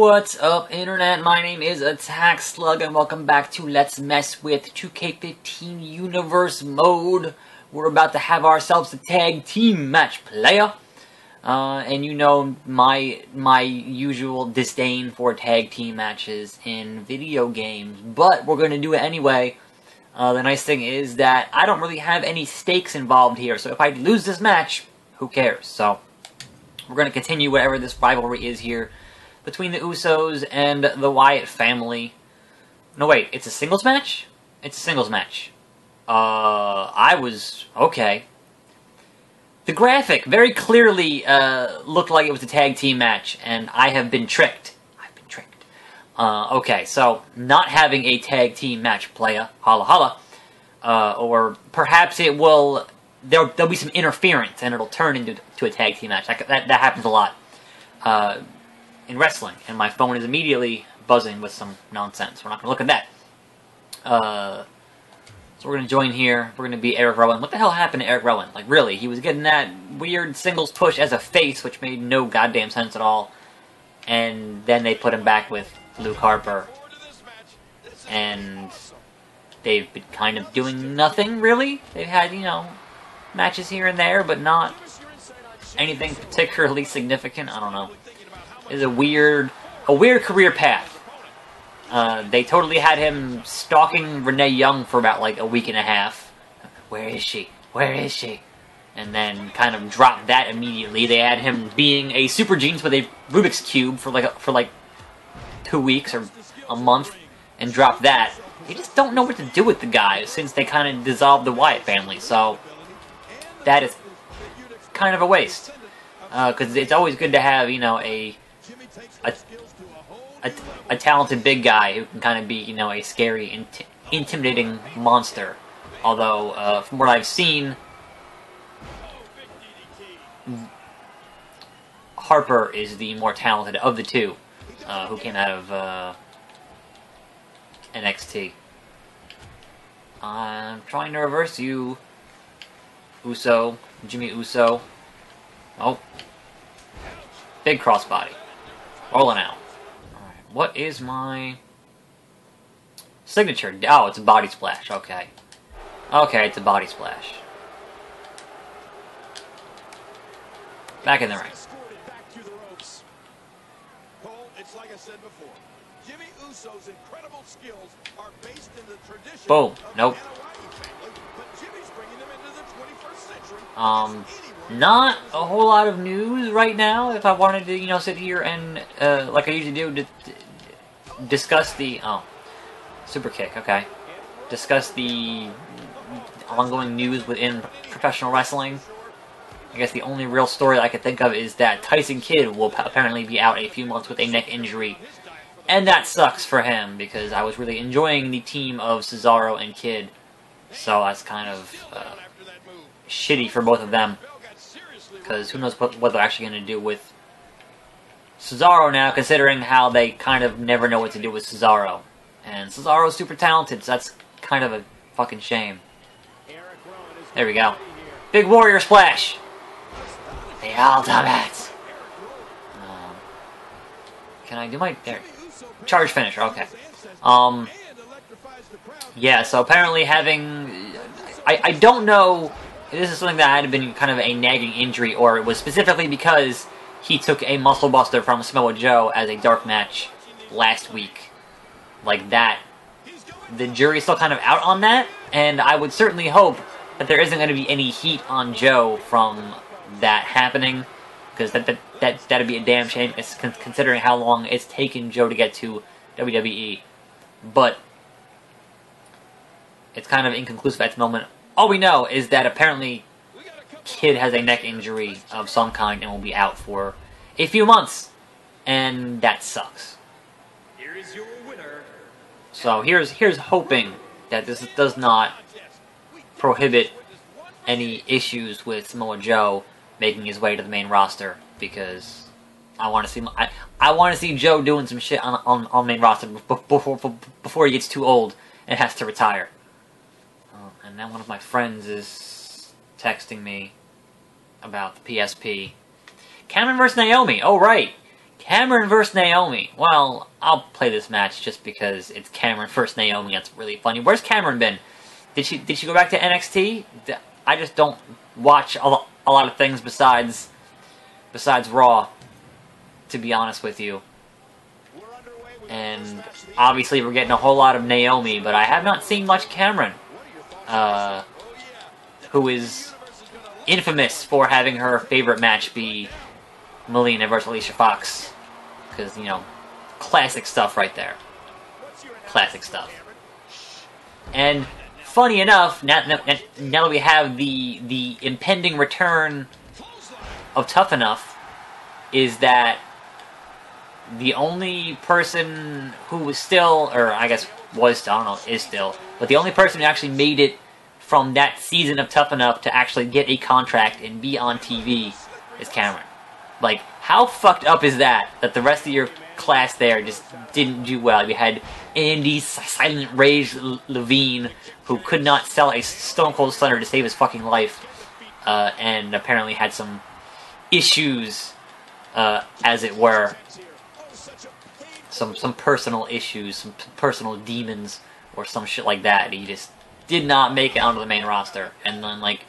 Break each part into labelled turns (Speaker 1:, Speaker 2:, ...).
Speaker 1: What's up, Internet? My name is Attack Slug, and welcome back to Let's Mess with 2K15 Universe Mode. We're about to have ourselves a tag team match, player. And you know my usual disdain for tag team matches in video games, but we're going to do it anyway. The nice thing is that I don't really have any stakes involved here, so if I lose this match, who cares? So we're going to continue whatever this rivalry is here between the Usos and the Wyatt family. No, wait, it's a singles match? It's a singles match. Okay. The graphic very clearly looked like it was a tag team match, and I have been tricked. I've been tricked. Okay, so not having a tag team match, playa, holla holla. Or perhaps it will, there'll be some interference, and it'll turn into a tag team match. That happens a lot. In wrestling, and my phone is immediately buzzing with some nonsense. We're not going to look at that. So we're going to join here. We're going to beat Eric Rowan. What the hell happened to Eric Rowan? Like, really? He was getting that weird singles push as a face, which made no goddamn sense at all. And then they put him back with Luke Harper. And they've been kind of doing nothing, really. They've had, you know, matches here and there, but not anything particularly significant. I don't know. Is a weird career path. They totally had him stalking Renee Young for about like a week and a half. Where is she? Where is she? And then kind of dropped that immediately. They had him being a Super Genius with a Rubik's Cube for like 2 weeks or a month, and dropped that. They just don't know what to do with the guy since they kind of dissolved the Wyatt family. So that is kind of a waste. Because it's always good to have, you know, a talented big guy who can kind of be, you know, a scary, intimidating monster. Although, from what I've seen, Harper is the more talented of the two who came out of NXT. I'm trying to reverse you, Uso, Jimmy Uso. Oh. Big crossbody. Rolling out. Alright, what is my signature? Oh, it's a body splash. Okay. Okay, it's a body splash. Back in the ring. Boom. Nope. Not a whole lot of news right now. If I wanted to, you know, sit here and, like I usually do, discuss the, super kick, okay. Discuss the ongoing news within professional wrestling. I guess the only real story I could think of is that Tyson Kidd will apparently be out a few months with a neck injury. And that sucks for him, because I was really enjoying the team of Cesaro and Kidd. So that's kind of, shitty for both of them. Because who knows what they're actually going to do with Cesaro now, considering how they kind of never know what to do with Cesaro. And Cesaro's super talented, so that's kind of a fucking shame. There we go. Big Warrior Splash! The ultimate! Can I do my... There. Charge finisher, okay. Yeah, so apparently having... I don't know... This is something that had been kind of a nagging injury, or it was specifically because he took a muscle buster from Samoa Joe as a dark match last week. Like that. The jury's still kind of out on that, and I would certainly hope that there isn't going to be any heat on Joe from that happening, because that'd be a damn shame, considering how long it's taken Joe to get to WWE. But it's kind of inconclusive at the moment. All we know is that apparently Kidd has a neck injury of some kind and will be out for a few months. And that sucks. Here is your winner. So here's hoping that this does not prohibit any issues with Samoa Joe making his way to the main roster, because I want to see I want to see Joe doing some shit on main roster before he gets too old and has to retire. And then one of my friends is texting me about the PSP. Cameron vs. Naomi. Oh, right. Cameron versus Naomi. Well, I'll play this match just because it's Cameron versus Naomi. That's really funny. Where's Cameron been? Did she go back to NXT? I just don't watch a lot of things besides Raw, to be honest with you. And obviously we're getting a whole lot of Naomi, but I have not seen much Cameron, who is infamous for having her favorite match be Melina versus Alicia Fox. Because, you know, classic stuff right there. Classic stuff. And funny enough, now that we have the impending return of Tough Enough, is that the only person who was still, or I guess was still, I don't know, is still, but the only person who actually made it from that season of Tough Enough to actually get a contract and be on TV is Cameron. Like, how fucked up is that the rest of your class there just didn't do well? We had Andy Silent Rage Levine, who could not sell a Stone Cold Stunner to save his fucking life, and apparently had some issues, as it were. Some personal issues, some personal demons, or some shit like that. He just did not make it onto the main roster. And then, like,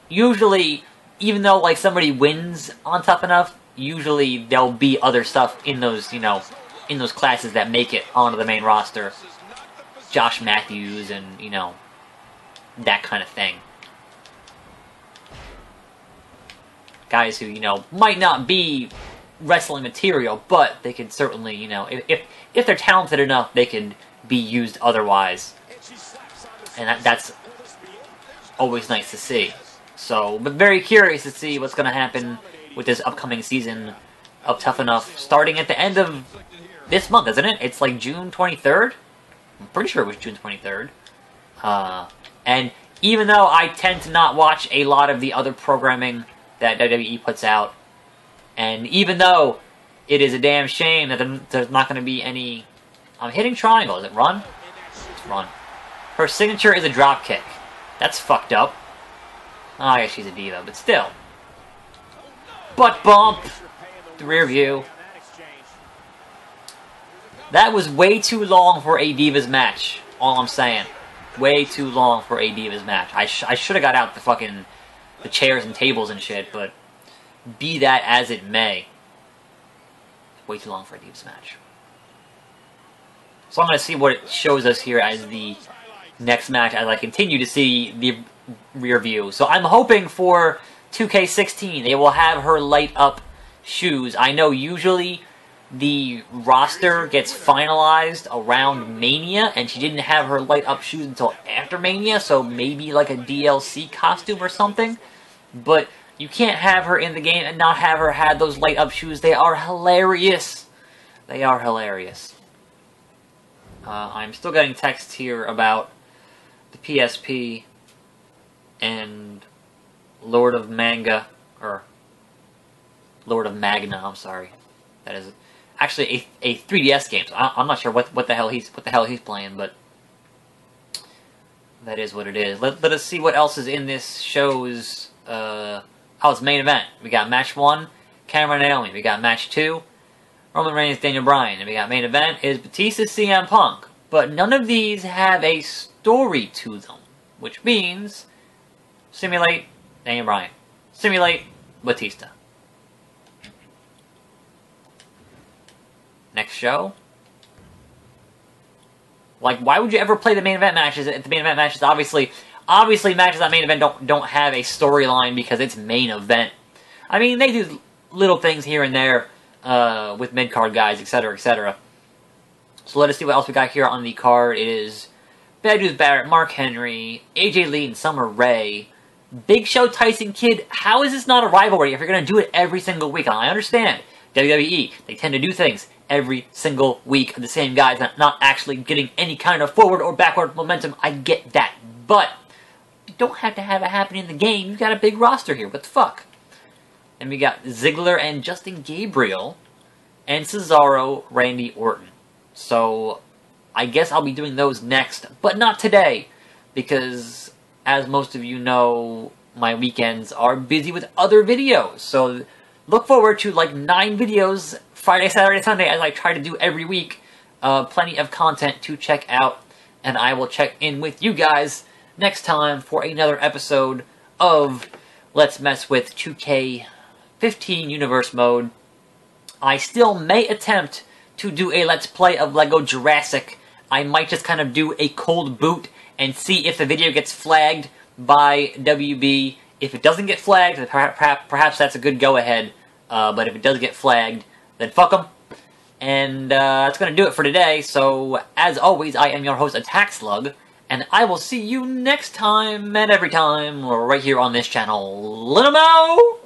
Speaker 1: usually, even though, like, somebody wins on Tough Enough, usually there'll be other stuff in those, you know, in those classes that make it onto the main roster. Josh Matthews and, you know, that kind of thing. Guys who, you know, might not be wrestling material, but they can certainly, you know, if they're talented enough, they can be used otherwise. And that's always nice to see. So, but very curious to see what's going to happen with this upcoming season of Tough Enough, starting at the end of this month, isn't it? It's like June 23rd? I'm pretty sure it was June 23rd. And even though I tend to not watch a lot of the other programming that WWE puts out, and even though it is a damn shame that there's not going to be any... I'm hitting triangle. Is it run? It's run. Her signature is a drop kick. That's fucked up. Oh, I guess she's a diva, but still. Butt bump! The rear view. That was way too long for a Divas match. All I'm saying. Way too long for a Divas match. I should have got out the chairs and tables and shit, but be that as it may. Way too long for a Divas match. So I'm going to see what it shows us here as the next match as I continue to see the rear view. So I'm hoping for 2K16 they will have her light up shoes. I know usually the roster gets finalized around Mania, and she didn't have her light up shoes until after Mania, so maybe like a DLC costume or something. But you can't have her in the game and not have her have those light up shoes. They are hilarious. They are hilarious. I'm still getting texts here about the PSP and Lord of Manga, or Lord of Magna, I'm sorry. That is actually a 3DS game, so I'm not sure what the hell he's playing, but that is what it is. Let us see what else is in this show's it's main event. We got match 1, Cameron Naomi. We got match 2, Roman Reigns, Daniel Bryan. And we got main event is Batista, CM Punk. But none of these have a story to them, which means simulate Daniel Bryan, simulate Batista. Next show. Like, why would you ever play the main event matches? If the main event matches, obviously matches on main event don't have a storyline because it's main event. I mean, they do little things here and there with mid-card guys, etc., etc. So let us see what else we got here on the card. It is Bad News Barrett, Mark Henry, AJ Lee, and Summer Rae. Big Show, Tyson Kidd. How is this not a rivalry if you're going to do it every single week? I understand. WWE, they tend to do things every single week of the same guys, not actually getting any kind of forward or backward momentum. I get that. But you don't have to have it happen in the game. You've got a big roster here. What the fuck? And we got Ziggler and Justin Gabriel, and Cesaro, Randy Orton. So I guess I'll be doing those next, but not today, because as most of you know, my weekends are busy with other videos. So look forward to like 9 videos Friday, Saturday, Sunday, as I try to do every week. Plenty of content to check out, and I will check in with you guys next time for another episode of Let's Mess with 2K15 Universe Mode. I still may attempt to do a Let's Play of LEGO Jurassic. I might just kind of do a cold boot and see if the video gets flagged by WB. If it doesn't get flagged, then perhaps that's a good go-ahead. But if it does get flagged, then fuck them. And that's going to do it for today. So, as always, I am your host, Attack Slug. And I will see you next time and every time right here on this channel. Little Mo!